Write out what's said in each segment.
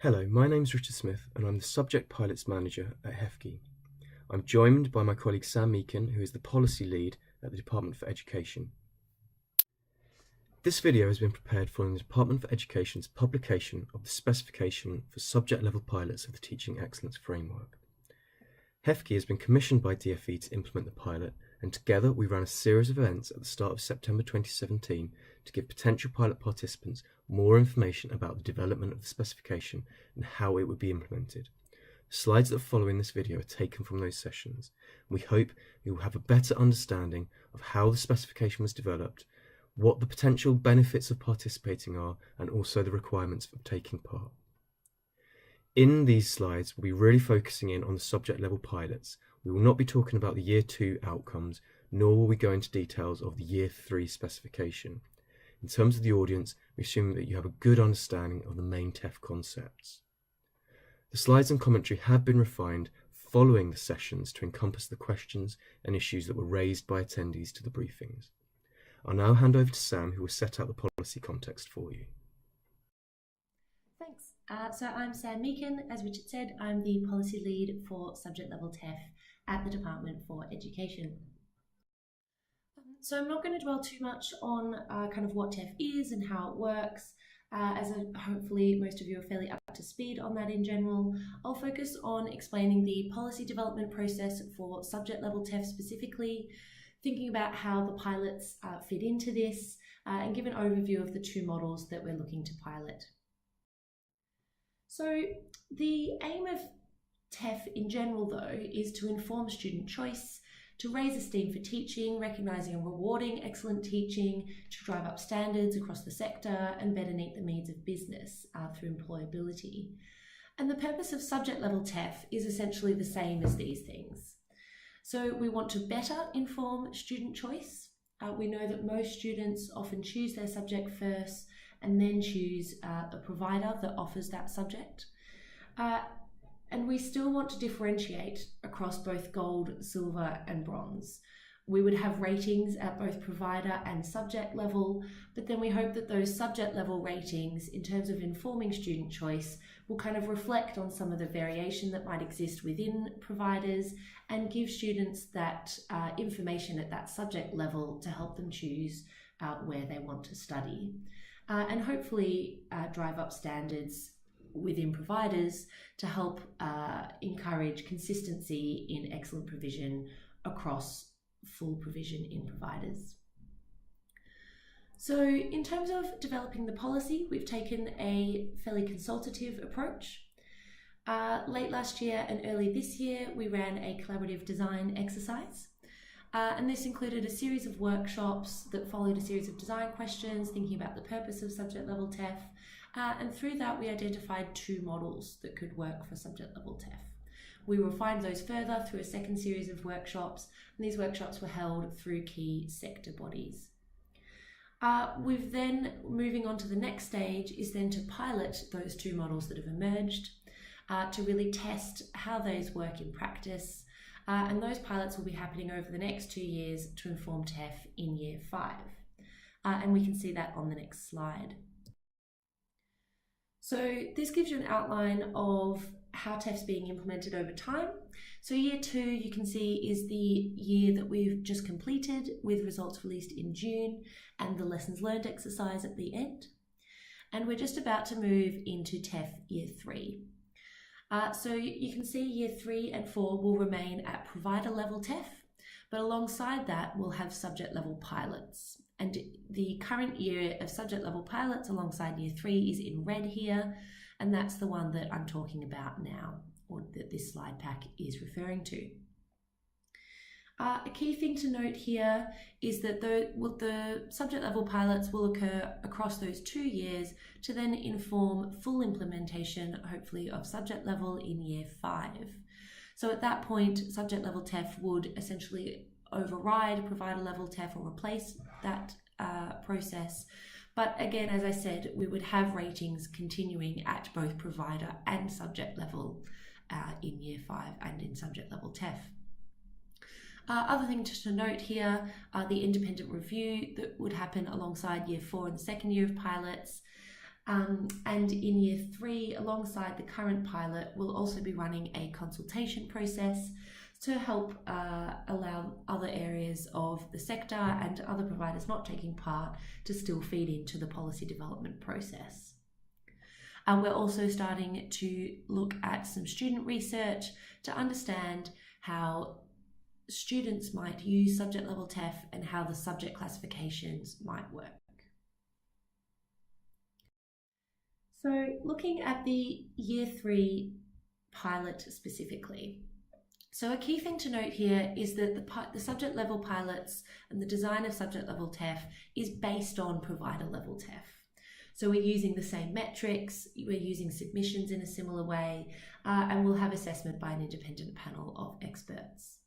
Hello, my name's Richard Smith and I'm the Subject Pilots Manager at HEFCE. I'm joined by my colleague Sam Meakin, who is the Policy Lead at the Department for Education. This video has been prepared following the Department for Education's publication of the Specification for Subject Level Pilots of the Teaching Excellence Framework. HEFCE has been commissioned by DFE to implement the pilot, and together we ran a series of events at the start of September 2017 to give potential pilot participants more information about the development of the specification and how it would be implemented. The slides that follow in this video are taken from those sessions. We hope you will have a better understanding of how the specification was developed, what the potential benefits of participating are, and also the requirements of taking part. In these slides, we'll be really focusing in on the subject level pilots. We will not be talking about the Year 2 outcomes, nor will we go into details of the Year 3 specification. In terms of the audience, we assume that you have a good understanding of the main TEF concepts. The slides and commentary have been refined following the sessions to encompass the questions and issues that were raised by attendees to the briefings. I'll now hand over to Sam, who will set out the policy context for you. Thanks. So I'm Sam Meakin. As Richard said, I'm the Policy Lead for Subject Level TEF at the Department for Education. So I'm not going to dwell too much on kind of what TEF is and how it works, as hopefully most of you are fairly up to speed on that in general. I'll focus on explaining the policy development process for subject level TEF specifically, thinking about how the pilots fit into this, and give an overview of the two models that we're looking to pilot. So the aim of TEF in general, though, is to inform student choice, to raise esteem for teaching, recognising and rewarding excellent teaching, to drive up standards across the sector and better meet the needs of business through employability. And the purpose of subject level TEF is essentially the same as these things. So we want to better inform student choice. We know that most students often choose their subject first and then choose a provider that offers that subject. And we still want to differentiate across both gold, silver and bronze. We would have ratings at both provider and subject level, but then we hope that those subject level ratings in terms of informing student choice will kind of reflect on some of the variation that might exist within providers and give students that information at that subject level to help them choose where they want to study. And hopefully drive up standards within providers to help encourage consistency in excellent provision across full provision in providers. So in terms of developing the policy, we've taken a fairly consultative approach. Late last year and early this year, we ran a collaborative design exercise. And this included a series of workshops that followed a series of design questions, thinking about the purpose of subject level TEF. And through that, we identified two models that could work for subject level TEF. We refined those further through a second series of workshops, and these workshops were held through key sector bodies. We've then, moving on to the next stage, is then to pilot those two models that have emerged, to really test how those work in practice. And those pilots will be happening over the next 2 years to inform TEF in Year 5. And we can see that on the next slide. So this gives you an outline of how TEF's being implemented over time. So Year 2, you can see, is the year that we've just completed with results released in June and the lessons learned exercise at the end. And we're just about to move into TEF Year 3. So you can see Year 3 and 4 will remain at provider level TEF, but alongside that we'll have subject level pilots. And the current year of subject level pilots alongside Year 3 is in red here, and that's the one that I'm talking about now, or that this slide pack is referring to. A key thing to note here is that the subject level pilots will occur across those 2 years to then inform full implementation, hopefully, of subject level in Year 5. So at that point, subject level TEF would essentially override provider level TEF or replace that process. But again, as I said, we would have ratings continuing at both provider and subject level in Year 5 and in subject level TEF. Other things to note here are the independent review that would happen alongside Year 4 and the second year of pilots, And in year 3, alongside the current pilot, we'll also be running a consultation process to help allow other areas of the sector and other providers not taking part to still feed into the policy development process. And we're also starting to look at some student research to understand how students might use subject level TEF and how the subject classifications might work. So looking at the year 3 pilot specifically. So a key thing to note here is that the subject level pilots and the design of subject level TEF is based on provider level TEF. So we're using the same metrics, we're using submissions in a similar way, and we'll have assessment by an independent panel of experts.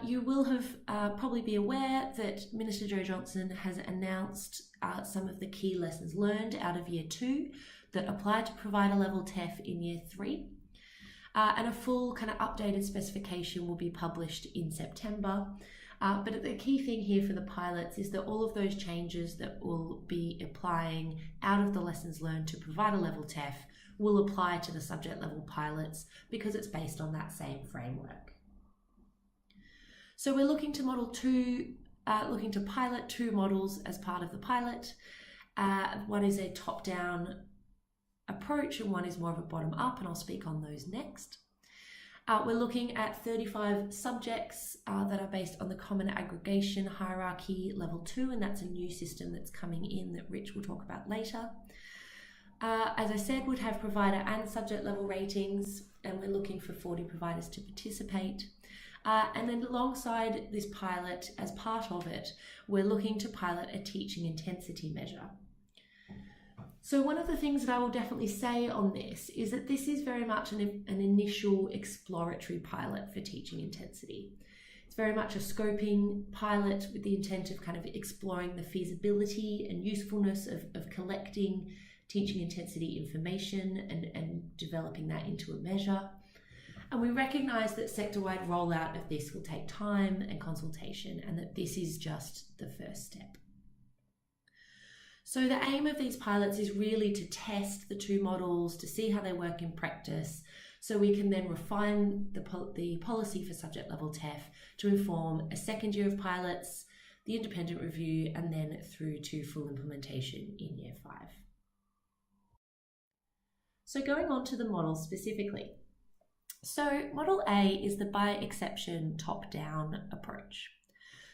You will have probably be aware that Minister Jo Johnson has announced some of the key lessons learned out of year 2 that apply to provider level TEF in year 3. And a full kind of updated specification will be published in September. But the key thing here for the pilots is that all of those changes that will be applying out of the lessons learned to provider level TEF will apply to the subject level pilots because it's based on that same framework. So we're looking to pilot 2 models as part of the pilot. One is a top-down approach and one is more of a bottom-up, and I'll speak on those next. We're looking at 35 subjects that are based on the Common Aggregation Hierarchy Level 2, and that's a new system that's coming in that Rich will talk about later. As I said, we'd have provider and subject level ratings, and we're looking for 40 providers to participate. And then alongside this pilot, as part of it, we're looking to pilot a teaching intensity measure. So one of the things that I will definitely say on this is that this is very much an initial exploratory pilot for teaching intensity. It's very much a scoping pilot with the intent of kind of exploring the feasibility and usefulness of collecting teaching intensity information and developing that into a measure. And we recognise that sector-wide rollout of this will take time and consultation, and that this is just the first step. So the aim of these pilots is really to test the 2 models, to see how they work in practice, so we can then refine the policy for subject level TEF to inform a second year of pilots, the independent review, and then through to full implementation in year 5. So going on to the model specifically. So model A is the by exception top-down approach.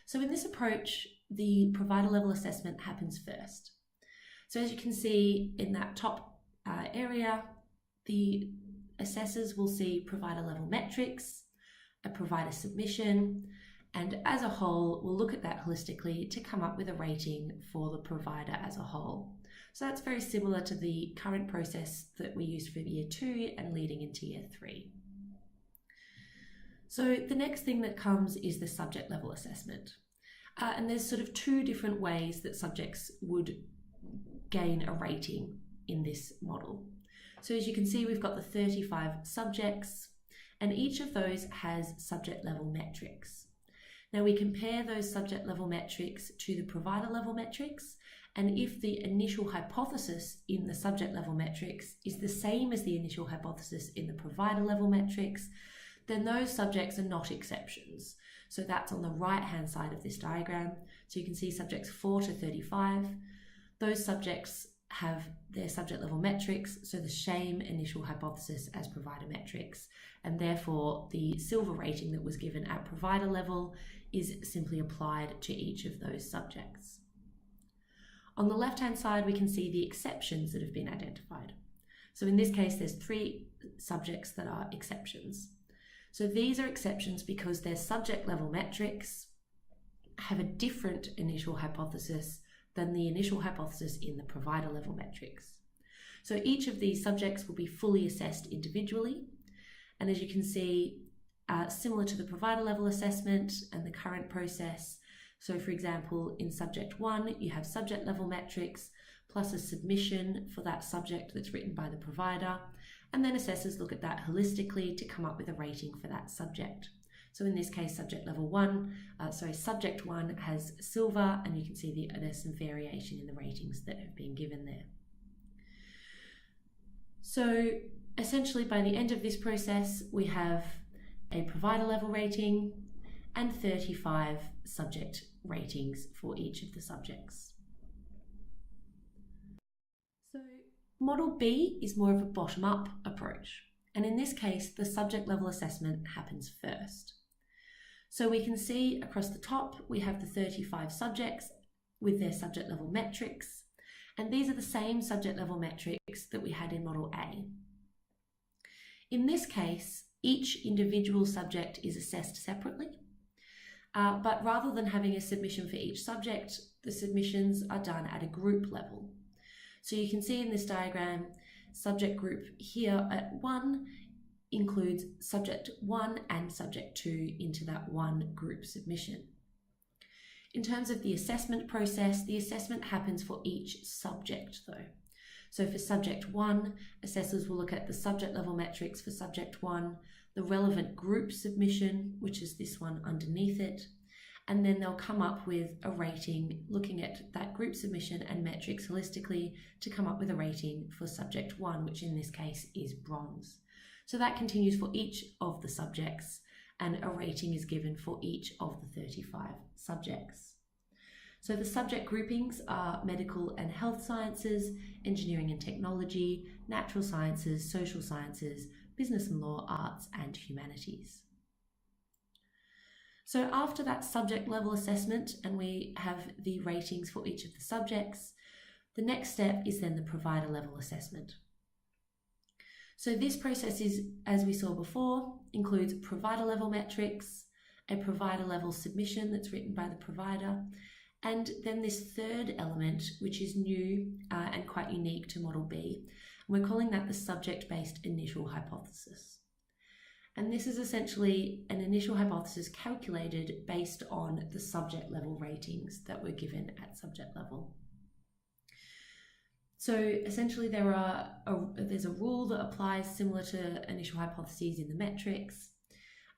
So in this approach, the provider level assessment happens first. So as you can see in that top area, the assessors will see provider level metrics, a provider submission, and as a whole, we'll look at that holistically to come up with a rating for the provider as a whole. So that's very similar to the current process that we used for year 2 and leading into year 3. So the next thing that comes is the subject level assessment. And there's sort of 2 different ways that subjects would gain a rating in this model. So as you can see, we've got the 35 subjects, and each of those has subject level metrics. Now we compare those subject level metrics to the provider level metrics, and if the initial hypothesis in the subject level metrics is the same as the initial hypothesis in the provider level metrics, then those subjects are not exceptions. So that's on the right hand side of this diagram. So you can see subjects 4 to 35. Those subjects have their subject level metrics, so the same initial hypothesis as provider metrics, and therefore the silver rating that was given at provider level is simply applied to each of those subjects. On the left hand side, we can see the exceptions that have been identified. So in this case, there's 3 subjects that are exceptions. So these are exceptions because their subject level metrics have a different initial hypothesis than the initial hypothesis in the provider level metrics. So each of these subjects will be fully assessed individually. And as you can see, similar to the provider level assessment and the current process. So for example, in subject 1, you have subject level metrics plus a submission for that subject that's written by the provider. And then assessors look at that holistically to come up with a rating for that subject. So in this case, subject one has silver, and you can see there's some variation in the ratings that have been given there. So essentially by the end of this process, we have a provider level rating and 35 subject ratings for each of the subjects. So Model B is more of a bottom-up approach, and in this case, the subject level assessment happens first. So we can see across the top, we have the 35 subjects with their subject level metrics, and these are the same subject level metrics that we had in Model A. In this case, each individual subject is assessed separately, but rather than having a submission for each subject, the submissions are done at a group level. So you can see in this diagram, subject group here at 1 includes subject 1 and subject 2 into that one group submission. In terms of the assessment process, the assessment happens for each subject though. So for subject 1, assessors will look at the subject level metrics for subject 1, the relevant group submission, which is this one underneath it, and then they'll come up with a rating looking at that group submission and metrics holistically to come up with a rating for subject 1, which in this case is bronze. So that continues for each of the subjects, and a rating is given for each of the 35 subjects. So the subject groupings are medical and health sciences, engineering and technology, natural sciences, social sciences, business and law, arts, and humanities. So after that subject level assessment, and we have the ratings for each of the subjects, the next step is then the provider level assessment. So this process is, as we saw before, includes provider level metrics, a provider level submission that's written by the provider, and then this third element, which is new and quite unique to Model B. And we're calling that the subject-based initial hypothesis. And this is essentially an initial hypothesis calculated based on the subject level ratings that were given at subject level. So essentially there's a rule that applies similar to initial hypotheses in the metrics.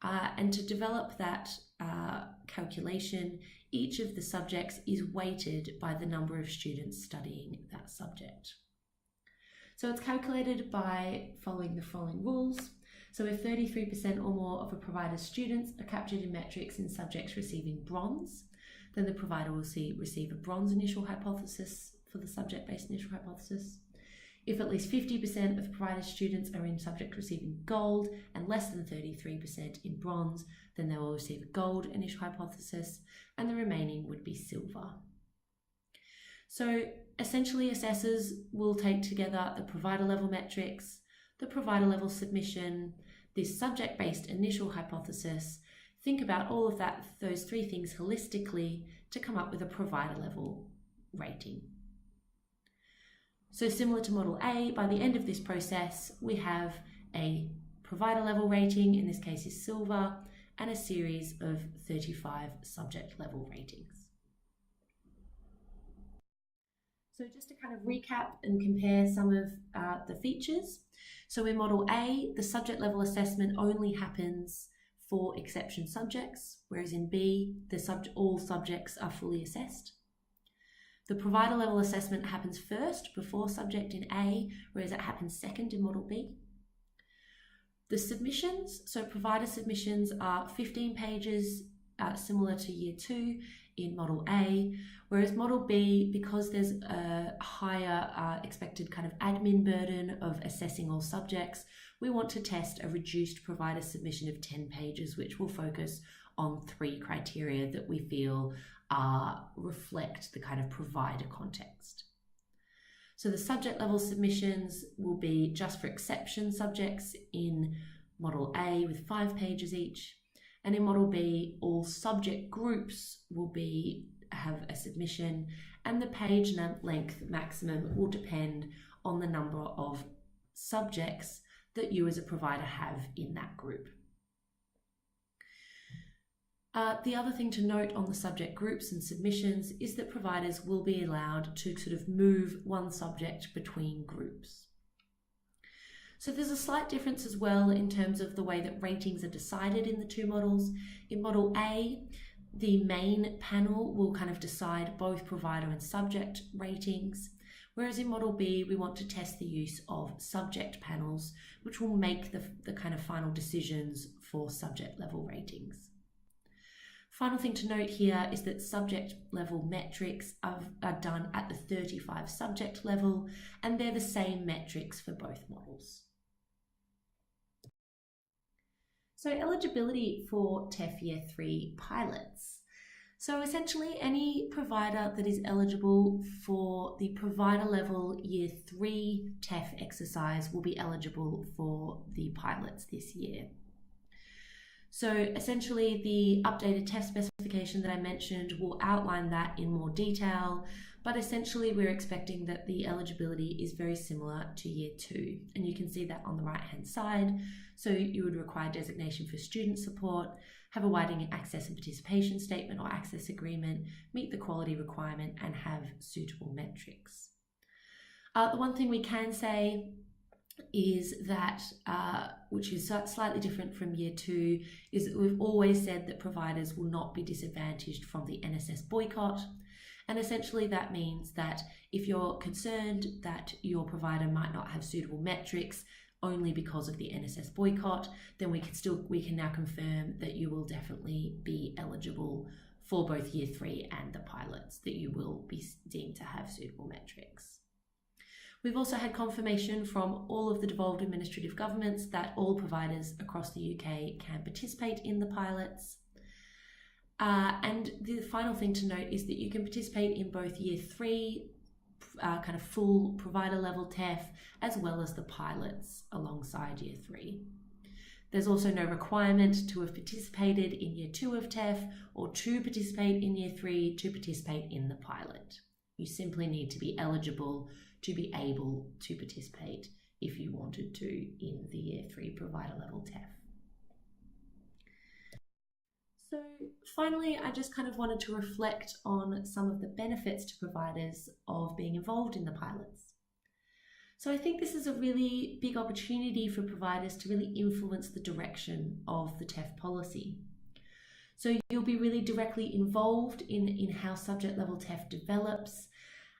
And to develop that calculation, each of the subjects is weighted by the number of students studying that subject. So it's calculated by following the following rules. So if 33% or more of a provider's students are captured in metrics in subjects receiving bronze, then the provider will receive a bronze initial hypothesis for the subject-based initial hypothesis. If at least 50% of provider students are in subject receiving gold and less than 33% in bronze, then they will receive a gold initial hypothesis, and the remaining would be silver. So essentially assessors will take together the provider level metrics, the provider level submission, this subject-based initial hypothesis, think about all of those three things holistically to come up with a provider level rating. So similar to Model A, by the end of this process, we have a provider level rating, in this case is silver, and a series of 35 subject level ratings. So just to kind of recap and compare some of the features. So in Model A, the subject level assessment only happens for exception subjects, whereas in B, all subjects are fully assessed. The provider level assessment happens first before subject in A, whereas it happens second in Model B. The submissions, so provider submissions are 15 pages, similar to Year 2 in Model A, whereas Model B, because there's a higher expected kind of admin burden of assessing all subjects, we want to test a reduced provider submission of 10 pages, which will focus on 3 criteria that we feel reflect the kind of provider context. So the subject level submissions will be just for exception subjects in Model A with 5 pages each, and in Model B, all subject groups will have a submission, and the page length maximum will depend on the number of subjects that you as a provider have in that group. The other thing to note on the subject groups and submissions is that providers will be allowed to sort of move one subject between groups. So there's a slight difference as well in terms of the way that ratings are decided in the two models. In model A, the main panel will kind of decide both provider and subject ratings, whereas in model B, we want to test the use of subject panels, which will make the kind of final decisions for subject level ratings. Final thing to note here is that subject level metrics are done at the 35 subject level, and they're the same metrics for both models. So eligibility for TEF Year 3 pilots. So essentially any provider that is eligible for the provider level Year 3 TEF exercise will be eligible for the pilots this year. So essentially the updated TEF specification that I mentioned will outline that in more detail, but essentially we're expecting that the eligibility is very similar to Year 2, and you can see that on the right hand side. So you would require designation for student support, have a widening access and participation statement or access agreement, meet the quality requirement, and have suitable metrics. The one thing we can say is that, which is slightly different from Year 2, is that we've always said that providers will not be disadvantaged from the NSS boycott. And essentially that means that if you're concerned that your provider might not have suitable metrics only because of the NSS boycott, then we can now confirm that you will definitely be eligible for both Year 3 and the pilots, that you will be deemed to have suitable metrics. We've also had confirmation from all of the devolved administrative governments that all providers across the UK can participate in the pilots. And the final thing to note is that you can participate in both Year 3, kind of full provider level TEF, as well as the pilots alongside Year 3. There's also no requirement to have participated in Year 2 of TEF or to participate in Year 3 to participate in the pilot. You simply need to be eligible to be able to participate if you wanted to in the Year 3 provider level TEF. So finally, I just kind of wanted to reflect on some of the benefits to providers of being involved in the pilots. So I think this is a really big opportunity for providers to really influence the direction of the TEF policy. So you'll be really directly involved in how subject level TEF develops,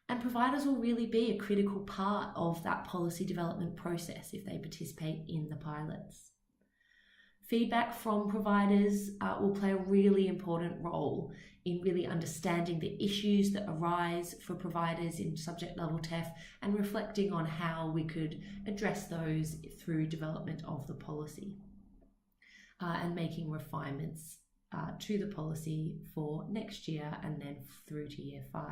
and providers will really be a critical part of that policy development process if they participate in the pilots. Feedback from providers will play a really important role in really understanding the issues that arise for providers in subject level TEF and reflecting on how we could address those through development of the policy and making refinements to the policy for next year and then through to Year 5.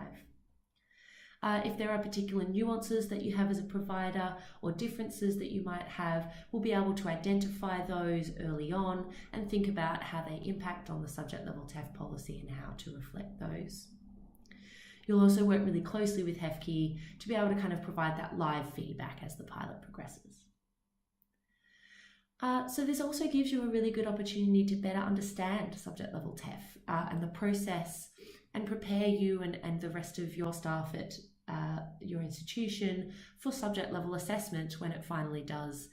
If there are particular nuances that you have as a provider or differences that you might have, we'll be able to identify those early on and think about how they impact on the subject level TEF policy and how to reflect those. You'll also work really closely with HEFCE to be able to kind of provide that live feedback as the pilot progresses. So this also gives you a really good opportunity to better understand subject level TEF and the process, and prepare you and the rest of your staff at your institution for subject level assessment when it finally does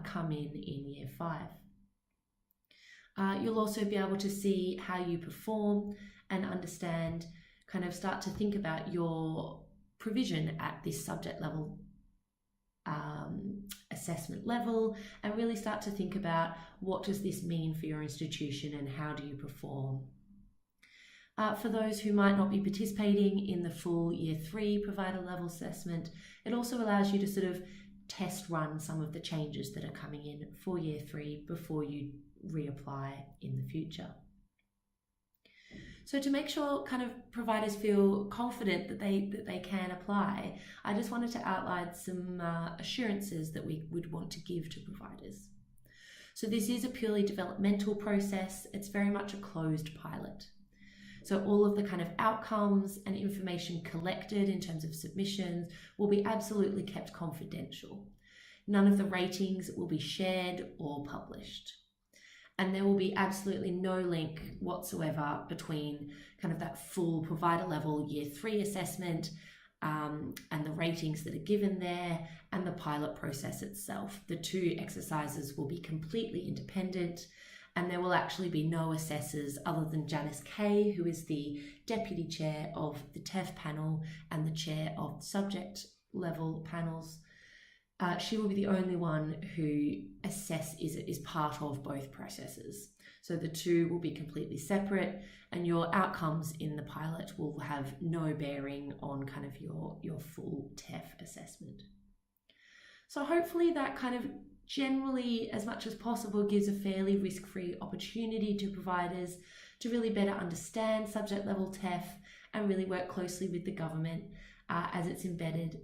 come in Year 5. You'll also be able to see how you perform and understand, kind of start to think about your provision at this subject level assessment level, and really start to think about what does this mean for your institution and how do you perform. For those who might not be participating in the full Year 3 provider level assessment, it also allows you to sort of test run some of the changes that are coming in for Year 3 before you reapply in the future. So to make sure kind of providers feel confident that they can apply, I just wanted to outline some assurances that we would want to give to providers. So this is a purely developmental process. It's very much a closed pilot. So all of the kind of outcomes and information collected in terms of submissions will be absolutely kept confidential. None of the ratings will be shared or published. And there will be absolutely no link whatsoever between kind of that full provider level Year 3 assessment and the ratings that are given there, and the pilot process itself. The two exercises will be completely independent, and there will actually be no assessors other than Janice Kay, who is the Deputy Chair of the TEF panel and the Chair of subject level panels. She will be the only one who is part of both processes. So the two will be completely separate, and your outcomes in the pilot will have no bearing on kind of your full TEF assessment. So hopefully that kind of generally, as much as possible, gives a fairly risk-free opportunity to providers to really better understand subject level TEF and really work closely with the government as it's embedded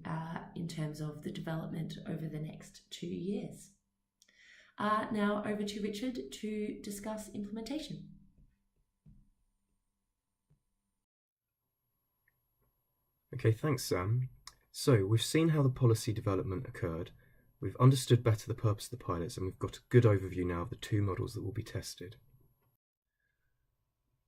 in terms of the development over the next 2 years. Now over to Richard to discuss implementation. Okay, thanks, Sam. So we've seen how the policy development occurred, we've understood better the purpose of the pilots, and we've got a good overview now of the two models that will be tested.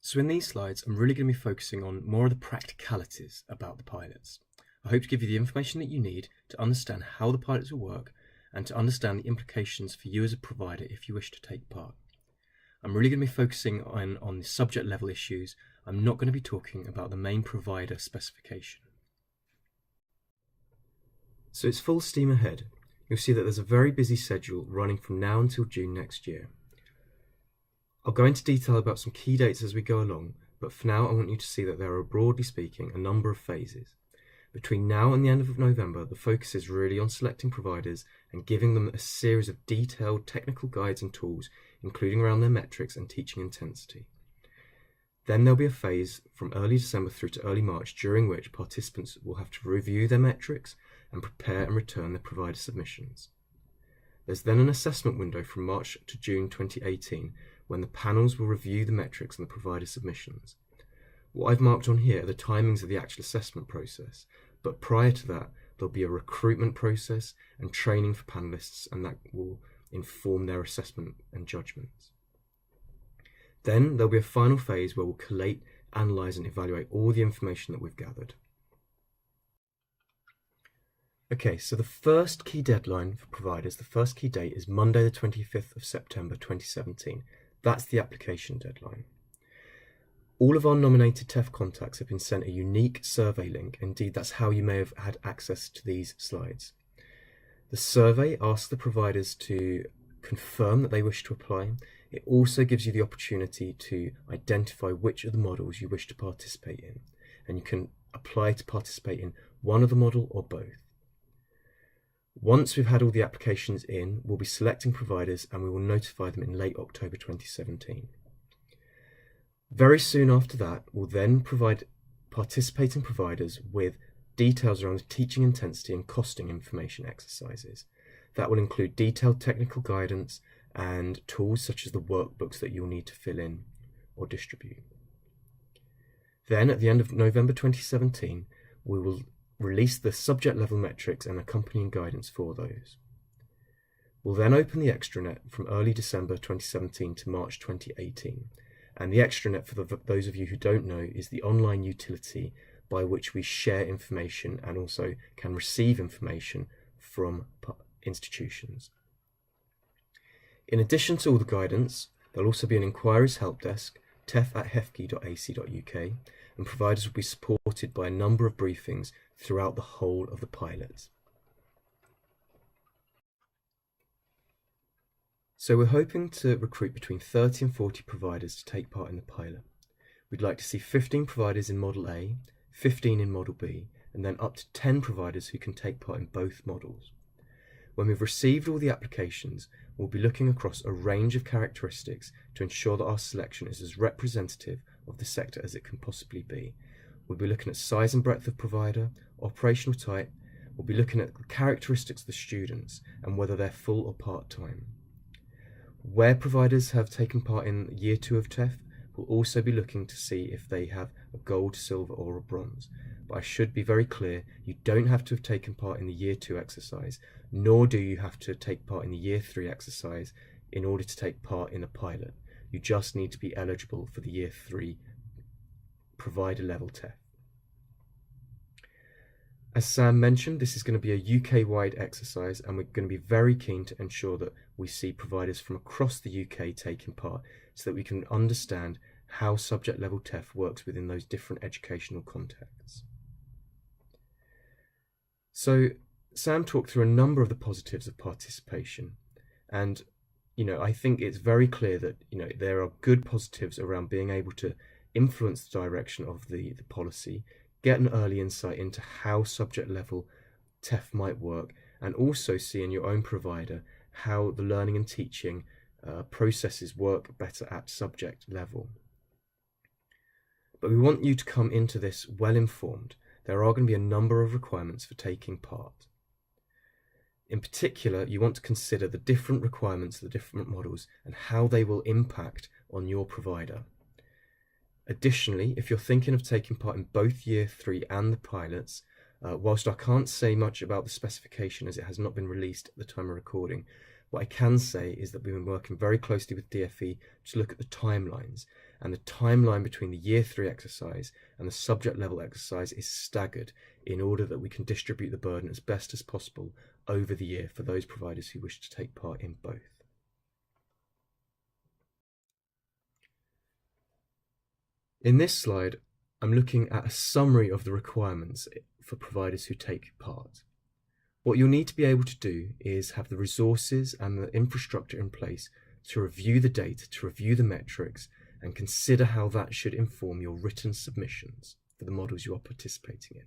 So in these slides, I'm really going to be focusing on more of the practicalities about the pilots. I hope to give you the information that you need to understand how the pilots will work and to understand the implications for you as a provider if you wish to take part. I'm really going to be focusing on the subject level issues. I'm not going to be talking about the main provider specification. So it's full steam ahead. You'll see that there's a very busy schedule running from now until June next year. I'll go into detail about some key dates as we go along, but for now I want you to see that there are, broadly speaking, a number of phases. Between now and the end of November, the focus is really on selecting providers and giving them a series of detailed technical guides and tools, including around their metrics and teaching intensity. Then there'll be a phase from early December through to early March, during which participants will have to review their metrics and prepare and return their provider submissions. There's then an assessment window from March to June 2018, when the panels will review the metrics and the provider submissions. What I've marked on here are the timings of the actual assessment process, but prior to that, there'll be a recruitment process and training for panelists, and that will inform their assessment and judgments. Then there'll be a final phase where we'll collate, analyse and evaluate all the information that we've gathered. Okay, so the first key deadline for providers, the first key date is Monday the 25th of September 2017. That's the application deadline. All of our nominated TEF contacts have been sent a unique survey link. Indeed, that's how you may have had access to these slides. The survey asks the providers to confirm that they wish to apply. It also gives you the opportunity to identify which of the models you wish to participate in, and you can apply to participate in one of the model or both. Once we've had all the applications in, we'll be selecting providers and we will notify them in late October 2017. Very soon after that, we'll then provide participating providers with details around the teaching intensity and costing information exercises. That will include detailed technical guidance and tools such as the workbooks that you'll need to fill in or distribute. Then at the end of November 2017, we will release the subject level metrics and accompanying guidance for those. We'll then open the extranet from early December 2017 to March 2018. And the extranet, for those of you who don't know, is the online utility by which we share information and also can receive information from institutions. In addition to all the guidance, there'll also be an inquiries help desk, tef@hefki.ac.uk, and providers will be supported by a number of briefings throughout the whole of the pilot. So we're hoping to recruit between 30 and 40 providers to take part in the pilot. We'd like to see 15 providers in Model A, 15 in Model B, and then up to 10 providers who can take part in both models. When we've received all the applications, we'll be looking across a range of characteristics to ensure that our selection is as representative of the sector as it can possibly be. We'll be looking at size and breadth of provider, operational type. We'll be looking at the characteristics of the students and whether they're full or part-time. Where providers have taken part in Year 2 of TEF, we'll also be looking to see if they have a gold, silver or a bronze. But I should be very clear, you don't have to have taken part in the Year 2 exercise, nor do you have to take part in the Year 3 exercise in order to take part in a pilot. You just need to be eligible for the Year 3 provider level TEF. As Sam mentioned, this is going to be a UK-wide exercise, and we're going to be very keen to ensure that we see providers from across the UK taking part so that we can understand how subject level TEF works within those different educational contexts. So Sam talked through a number of the positives of participation, and I think it's very clear that there are good positives around being able to influence the direction of the policy, get an early insight into how subject level TEF might work, and also see in your own provider how the learning and teaching processes work better at subject level. But we want you to come into this well informed. There are going to be a number of requirements for taking part. In particular, you want to consider the different requirements of the different models and how they will impact on your provider. Additionally, if you're thinking of taking part in both Year 3 and the pilots, whilst I can't say much about the specification as it has not been released at the time of recording, what I can say is that we've been working very closely with DfE to look at the timelines, and the timeline between the Year 3 exercise and the subject level exercise is staggered in order that we can distribute the burden as best as possible over the year for those providers who wish to take part in both. In this slide, I'm looking at a summary of the requirements for providers who take part. What you'll need to be able to do is have the resources and the infrastructure in place to review the data, to review the metrics, and consider how that should inform your written submissions for the models you are participating in.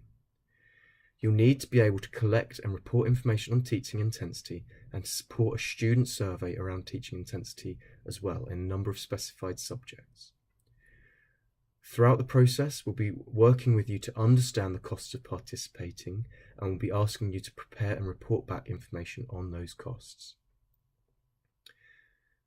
You'll need to be able to collect and report information on teaching intensity and to support a student survey around teaching intensity as well in a number of specified subjects. Throughout the process, we'll be working with you to understand the costs of participating, and we'll be asking you to prepare and report back information on those costs.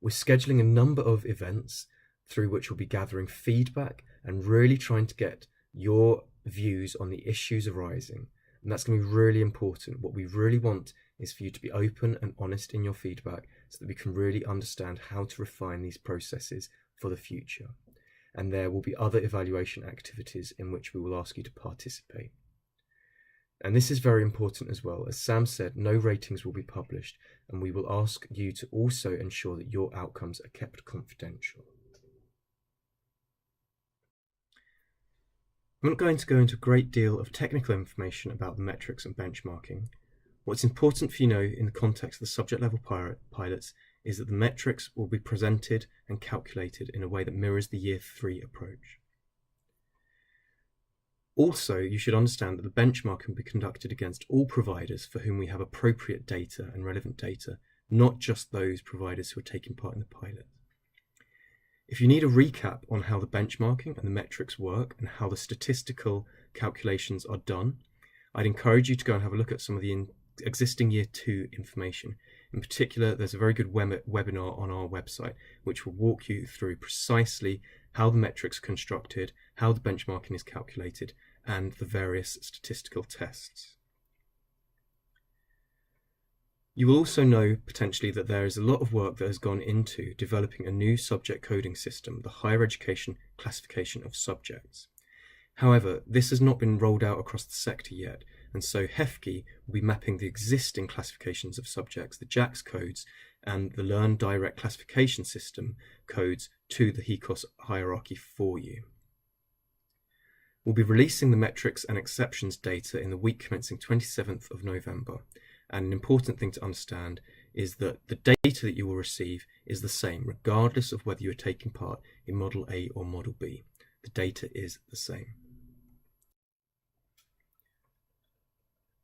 We're scheduling a number of events through which we'll be gathering feedback and really trying to get your views on the issues arising. And that's going to be really important. What we really want is for you to be open and honest in your feedback so that we can really understand how to refine these processes for the future. And there will be other evaluation activities in which we will ask you to participate. And this is very important as well. As Sam said, no ratings will be published, and we will ask you to also ensure that your outcomes are kept confidential. I'm not going to go into a great deal of technical information about the metrics and benchmarking. What's important for you to know in the context of the subject level pilots is that the metrics will be presented and calculated in a way that mirrors the Year 3 approach. Also, you should understand that the benchmarking will be conducted against all providers for whom we have appropriate data and relevant data, not just those providers who are taking part in the pilot. If you need a recap on how the benchmarking and the metrics work and how the statistical calculations are done, I'd encourage you to go and have a look at some of the existing Year 2 information. In particular, there's a very good webinar on our website which will walk you through precisely how the metrics are constructed, how the benchmarking is calculated, and the various statistical tests. You will also know potentially that there is a lot of work that has gone into developing a new subject coding system, the Higher Education Classification of Subjects. However, this has not been rolled out across the sector yet, and so HEFCE will be mapping the existing classifications of subjects, the JACS codes, and the Learn Direct Classification System codes to the HECOS hierarchy for you. We'll be releasing the metrics and exceptions data in the week commencing 27th of November. And an important thing to understand is that the data that you will receive is the same, regardless of whether you are taking part in Model A or Model B. The data is the same.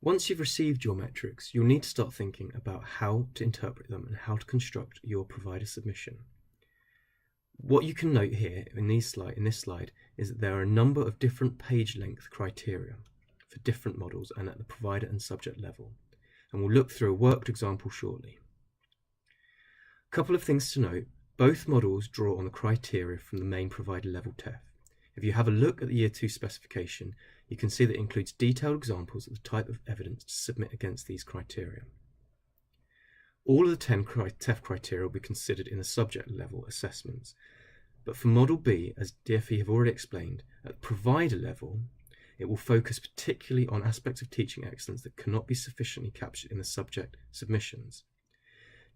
Once you've received your metrics, you'll need to start thinking about how to interpret them and how to construct your provider submission. What you can note here in this slide is that there are a number of different page length criteria for different models and at the provider and subject level. And we'll look through a worked example shortly. A couple of things to note: both models draw on the criteria from the main provider level TEF. If you have a look at the Year 2 specification, you can see that it includes detailed examples of the type of evidence to submit against these criteria. All of the 10 TEF criteria will be considered in the subject level assessments, but for Model B, as DfE have already explained, at the provider level, it will focus particularly on aspects of teaching excellence that cannot be sufficiently captured in the subject submissions.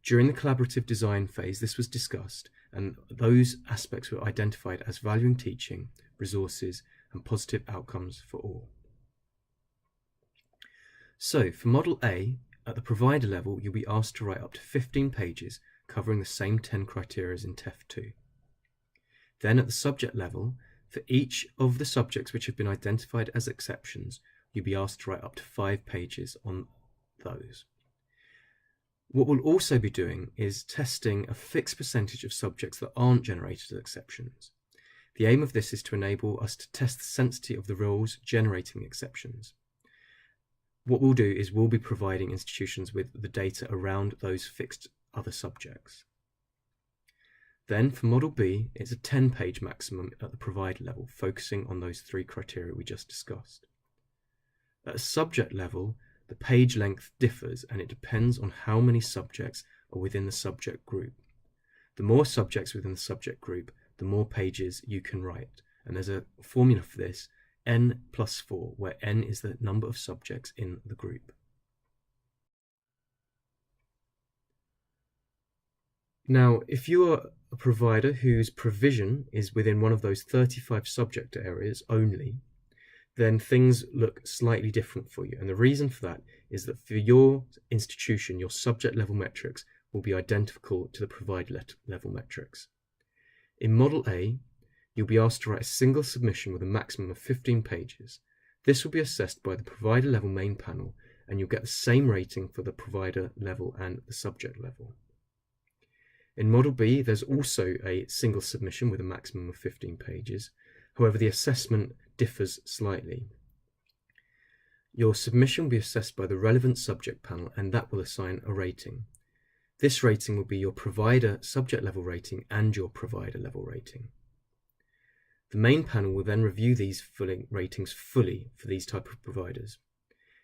During the collaborative design phase, this was discussed, and those aspects were identified as valuing teaching, resources, and positive outcomes for all. So, for Model A, at the provider level, you'll be asked to write up to 15 pages covering the same 10 criteria as in TEF2. Then at the subject level, for each of the subjects which have been identified as exceptions, you'll be asked to write up to 5 pages on those. What we'll also be doing is testing a fixed percentage of subjects that aren't generated as exceptions. The aim of this is to enable us to test the sensitivity of the rules generating exceptions. What we'll do is we'll be providing institutions with the data around those fixed other subjects. Then for Model B, it's a 10-page maximum at the provider level, focusing on those 3 criteria we just discussed. At a subject level, the page length differs, and it depends on how many subjects are within the subject group. The more subjects within the subject group, the more pages you can write. And there's a formula for this, n+4, where n is the number of subjects in the group. Now, if you are a provider whose provision is within one of those 35 subject areas only, then things look slightly different for you. And the reason for that is that for your institution, your subject level metrics will be identical to the provider level metrics. In Model A, you'll be asked to write a single submission with a maximum of 15 pages. This will be assessed by the provider level main panel, and you'll get the same rating for the provider level and the subject level. In Model B, there's also a single submission with a maximum of 15 pages. However, the assessment differs slightly. Your submission will be assessed by the relevant subject panel, and that will assign a rating. This rating will be your provider subject level rating and your provider level rating. The main panel will then review these ratings fully for these type of providers.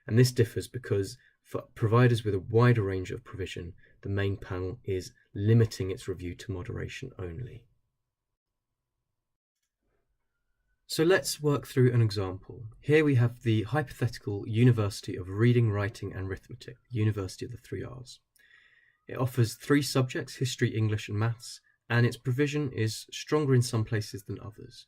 And this differs because for providers with a wider range of provision, the main panel is limiting its review to moderation only. So let's work through an example. Here we have the hypothetical University of Reading, Writing and Arithmetic, University of the 3 R's. It offers 3 subjects, history, English and maths, and its provision is stronger in some places than others.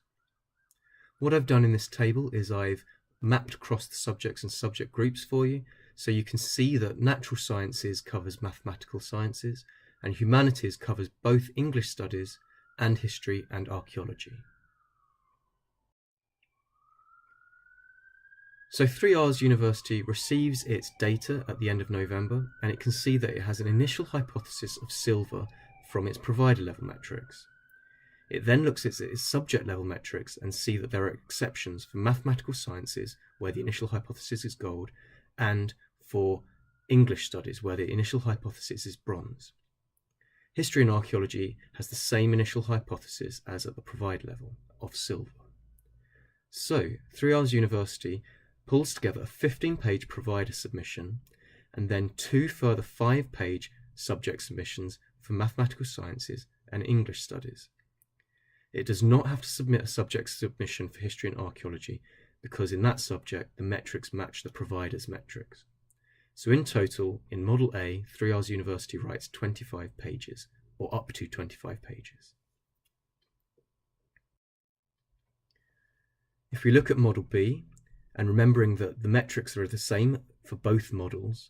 What I've done in this table is I've mapped across the subjects and subject groups for you, so you can see that natural sciences covers mathematical sciences, and humanities covers both English studies and history and archaeology. So 3R's University receives its data at the end of November, and it can see that it has an initial hypothesis of silver from its provider level metrics. It then looks at its subject level metrics and see that there are exceptions for mathematical sciences, where the initial hypothesis is gold, and for English studies, where the initial hypothesis is bronze. History and archaeology has the same initial hypothesis as at the provider level of silver. So 3R's University pulls together a 15-page provider submission and then 2 further 5-page subject submissions for mathematical sciences and English studies. It does not have to submit a subject submission for history and archaeology because in that subject the metrics match the provider's metrics. So in total, in Model A, 3R's University writes 25 pages, or up to 25 pages. If we look at Model B, and remembering that the metrics are the same for both models,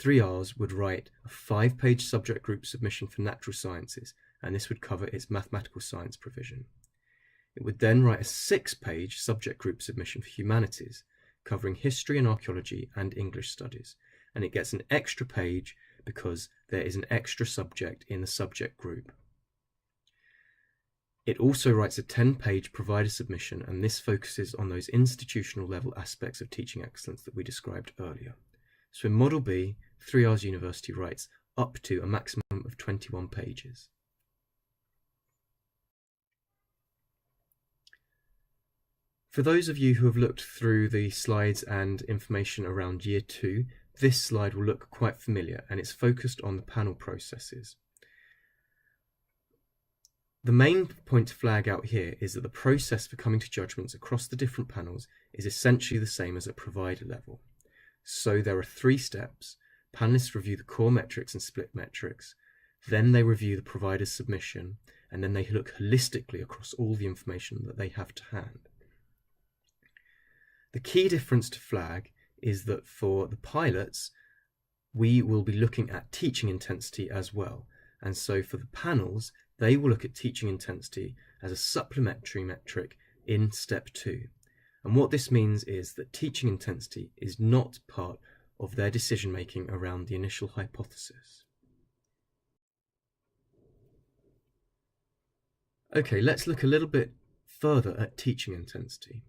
3R's would write a 5-page subject group submission for natural sciences, and this would cover its mathematical science provision. It would then write a 6-page subject group submission for humanities, covering history and archaeology and English studies, and it gets an extra page because there is an extra subject in the subject group. It also writes a 10-page provider submission, and this focuses on those institutional level aspects of teaching excellence that we described earlier. So in Model B, 3R's University writes up to a maximum of 21 pages. For those of you who have looked through the slides and information around Year 2, this slide will look quite familiar, and it's focused on the panel processes. The main point to flag out here is that the process for coming to judgments across the different panels is essentially the same as at provider level. So there are 3 steps. Panelists review the core metrics and split metrics, then they review the provider's submission, and then they look holistically across all the information that they have to hand. The key difference to flag is that for the pilots, we will be looking at teaching intensity as well. And so for the panels, they will look at teaching intensity as a supplementary metric in step 2. And what this means is that teaching intensity is not part of their decision making around the initial hypothesis. Okay, let's look a little bit further at teaching intensity.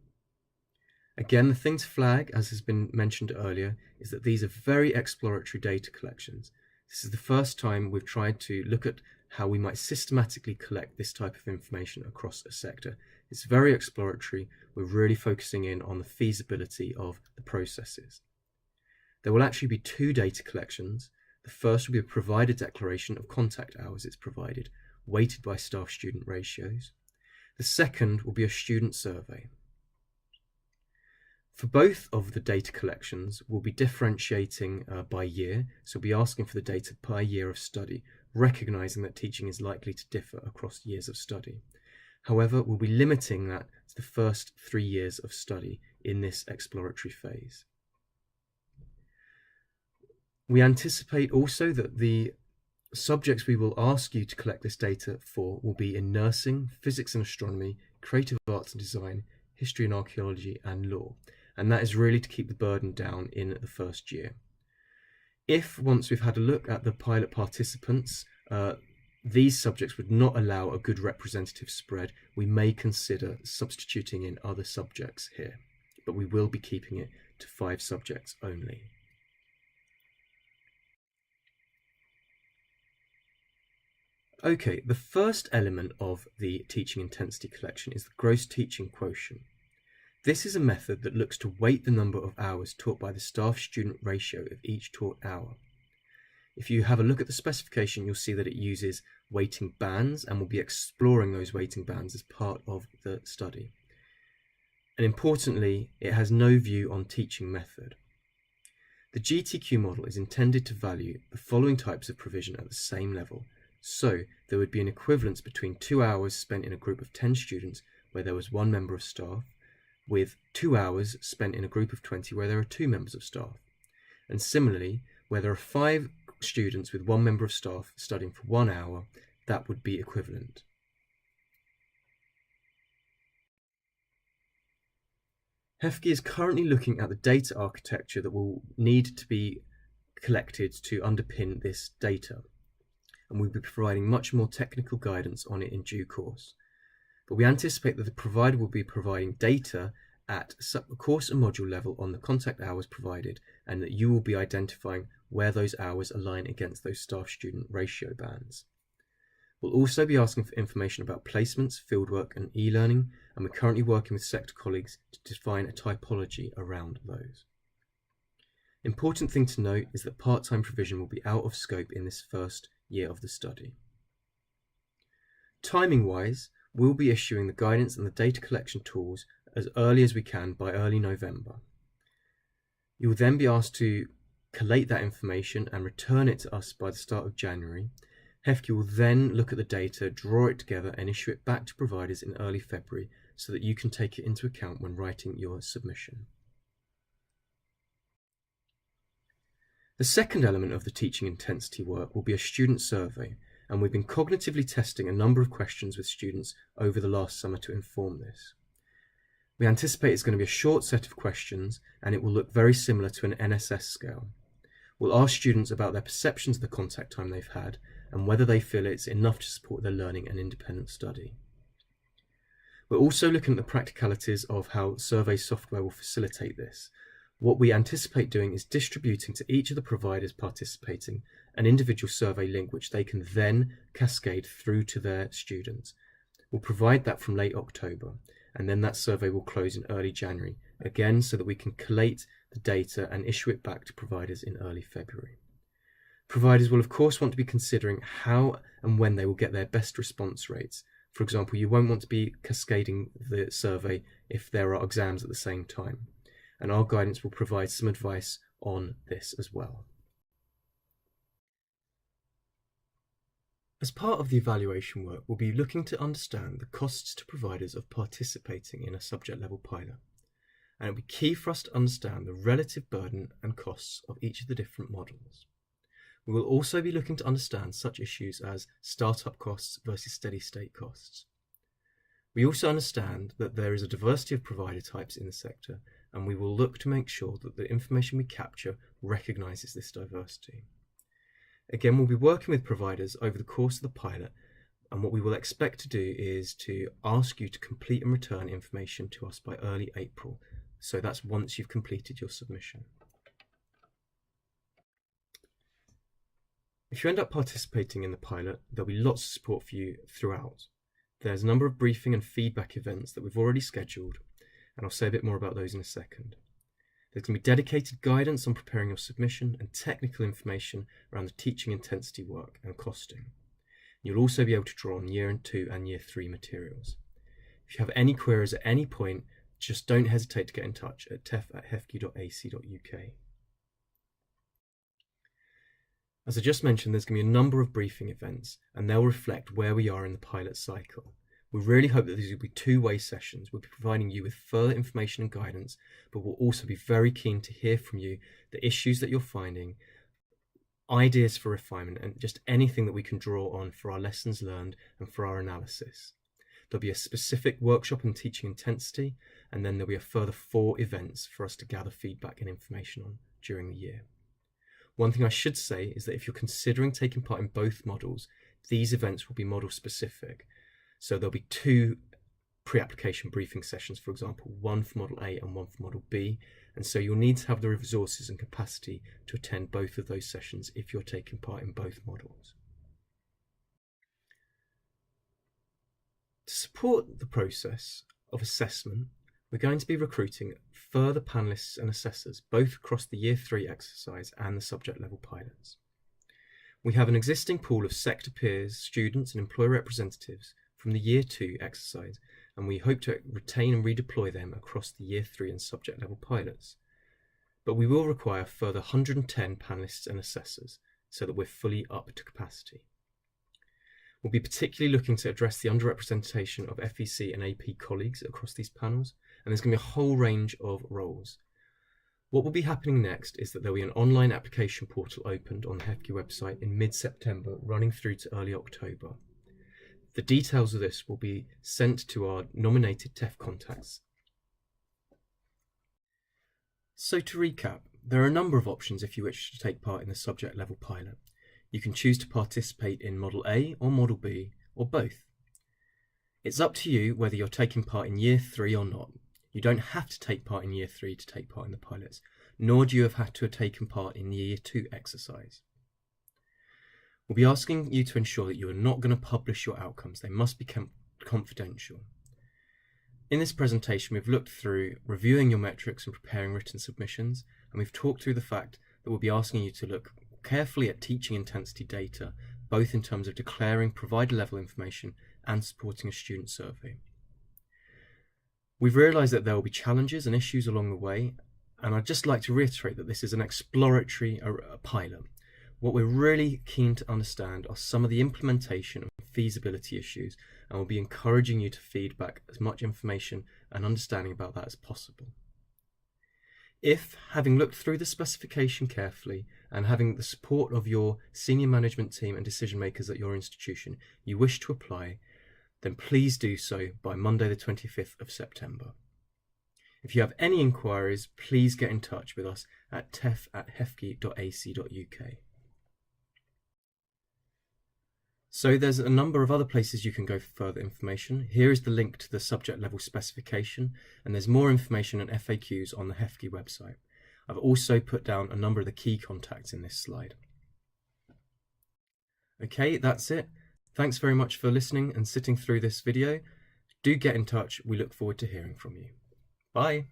Again, the thing to flag, as has been mentioned earlier, is that these are very exploratory data collections. This is the first time we've tried to look at how we might systematically collect this type of information across a sector. It's very exploratory. We're really focusing in on the feasibility of the processes. There will actually be 2 data collections. The first will be a provider declaration of contact hours it's provided, weighted by staff-student ratios. The second will be a student survey. For both of the data collections, we'll be differentiating by year, so we'll be asking for the data per year of study, recognising that teaching is likely to differ across years of study. However, we'll be limiting that to the first 3 years of study in this exploratory phase. We anticipate also that the subjects we will ask you to collect this data for will be in nursing, physics and astronomy, creative arts and design, history and archaeology, and law. And that is really to keep the burden down in the first year. If, once we've had a look at the pilot participants, these subjects would not allow a good representative spread, we may consider substituting in other subjects here, but we will be keeping it to 5 subjects only. Okay, the first element of the teaching intensity collection is the gross teaching quotient. This is a method that looks to weight the number of hours taught by the staff-student ratio of each taught hour. If you have a look at the specification, you'll see that it uses weighting bands, and we'll be exploring those weighting bands as part of the study. And importantly, it has no view on teaching method. The GTQ model is intended to value the following types of provision at the same level. So there would be an equivalence between 2 hours spent in a group of 10 students where there was 1 member of staff, with 2 hours spent in a group of 20 where there are 2 members of staff. And similarly, where there are 5 students with 1 member of staff studying for 1 hour, that would be equivalent. HEFGE is currently looking at the data architecture that will need to be collected to underpin this data, and we'll be providing much more technical guidance on it in due course. But we anticipate that the provider will be providing data at course and module level on the contact hours provided, and that you will be identifying where those hours align against those staff-student ratio bands. We'll also be asking for information about placements, fieldwork and e-learning, and we're currently working with sector colleagues to define a typology around those. Important thing to note is that part-time provision will be out of scope in this first year of the study. Timing-wise, we'll be issuing the guidance and the data collection tools as early as we can by early November. You will then be asked to collate that information and return it to us by the start of January. HEFGE will then look at the data, draw it together and issue it back to providers in early February so that you can take it into account when writing your submission. The second element of the teaching intensity work will be a student survey, and we've been cognitively testing a number of questions with students over the last summer to inform this. We anticipate it's going to be a short set of questions, and it will look very similar to an NSS scale. We'll ask students about their perceptions of the contact time they've had and whether they feel it's enough to support their learning and independent study. We're also looking at the practicalities of how survey software will facilitate this. What we anticipate doing is distributing to each of the providers participating an individual survey link which they can then cascade through to their students. We'll provide that from late October, and then that survey will close in early January, again so that we can collate the data and issue it back to providers in early February. Providers will of course want to be considering how and when they will get their best response rates For example, you won't want to be cascading the survey if there are exams at the same time, and our guidance will provide some advice on this as well. As part of the evaluation work, we'll be looking to understand the costs to providers of participating in a subject level pilot, and it'll be key for us to understand the relative burden and costs of each of the different models. We will also be looking to understand such issues as startup costs versus steady state costs. We also understand that there is a diversity of provider types in the sector, and we will look to make sure that the information we capture recognises this diversity. Again, we'll be working with providers over the course of the pilot, and what we will expect to do is to ask you to complete and return information to us by early April. So that's once you've completed your submission. If you end up participating in the pilot, there'll be lots of support for you throughout. There's a number of briefing and feedback events that we've already scheduled, and I'll say a bit more about those in a second. There's going to be dedicated guidance on preparing your submission and technical information around the teaching intensity work and costing. You'll also be able to draw on Year 2 and Year 3 materials. If you have any queries at any point, just don't hesitate to get in touch at tef@hefki.ac.uk. As I just mentioned, there's going to be a number of briefing events, and they'll reflect where we are in the pilot cycle. We really hope that these will be two-way sessions. We'll be providing you with further information and guidance, but we'll also be very keen to hear from you the issues that you're finding, ideas for refinement, and just anything that we can draw on for our lessons learned and for our analysis. There'll be a specific workshop on teaching intensity, and then there'll be a further 4 events for us to gather feedback and information on during the year. One thing I should say is that if you're considering taking part in both models, these events will be model specific. So there'll be 2 pre-application briefing sessions, for example, one for Model A and one for Model B, and so you'll need to have the resources and capacity to attend both of those sessions if you're taking part in both models. To support the process of assessment, we're going to be recruiting further panellists and assessors, both across the Year 3 exercise and the subject level pilots. We have an existing pool of sector peers, students and employer representatives from the Year 2 exercise, and we hope to retain and redeploy them across the Year 3 and subject level pilots. But we will require a further 110 panellists and assessors so that we're fully up to capacity. We'll be particularly looking to address the underrepresentation of FEC and AP colleagues across these panels, and there's going to be a whole range of roles. What will be happening next is that there will be an online application portal opened on the HEFCE website in mid-September, running through to early October. The details of this will be sent to our nominated TEF contacts. So to recap, there are a number of options if you wish to take part in the subject level pilot. You can choose to participate in Model A or Model B, or both. It's up to you whether you're taking part in Year 3 or not. You don't have to take part in Year 3 to take part in the pilots, nor do you have had to have taken part in the Year 2 exercise. We'll be asking you to ensure that you are not going to publish your outcomes. They must be confidential. In this presentation, we've looked through reviewing your metrics and preparing written submissions, and we've talked through the fact that we'll be asking you to look carefully at teaching intensity data, both in terms of declaring provider level information and supporting a student survey. We've realised that there will be challenges and issues along the way, and I'd just like to reiterate that this is an exploratory pilot. What we're really keen to understand are some of the implementation and feasibility issues, and we'll be encouraging you to feed back as much information and understanding about that as possible. If, having looked through the specification carefully and having the support of your senior management team and decision makers at your institution, you wish to apply, then please do so by Monday the 25th of September. If you have any inquiries, please get in touch with us at tef@hefki.ac.uk. So there's a number of other places you can go for further information. Here is the link to the subject level specification, and there's more information and FAQs on the HEFCE website. I've also put down a number of the key contacts in this slide. Okay, that's it. Thanks very much for listening and sitting through this video. Do get in touch. We look forward to hearing from you. Bye.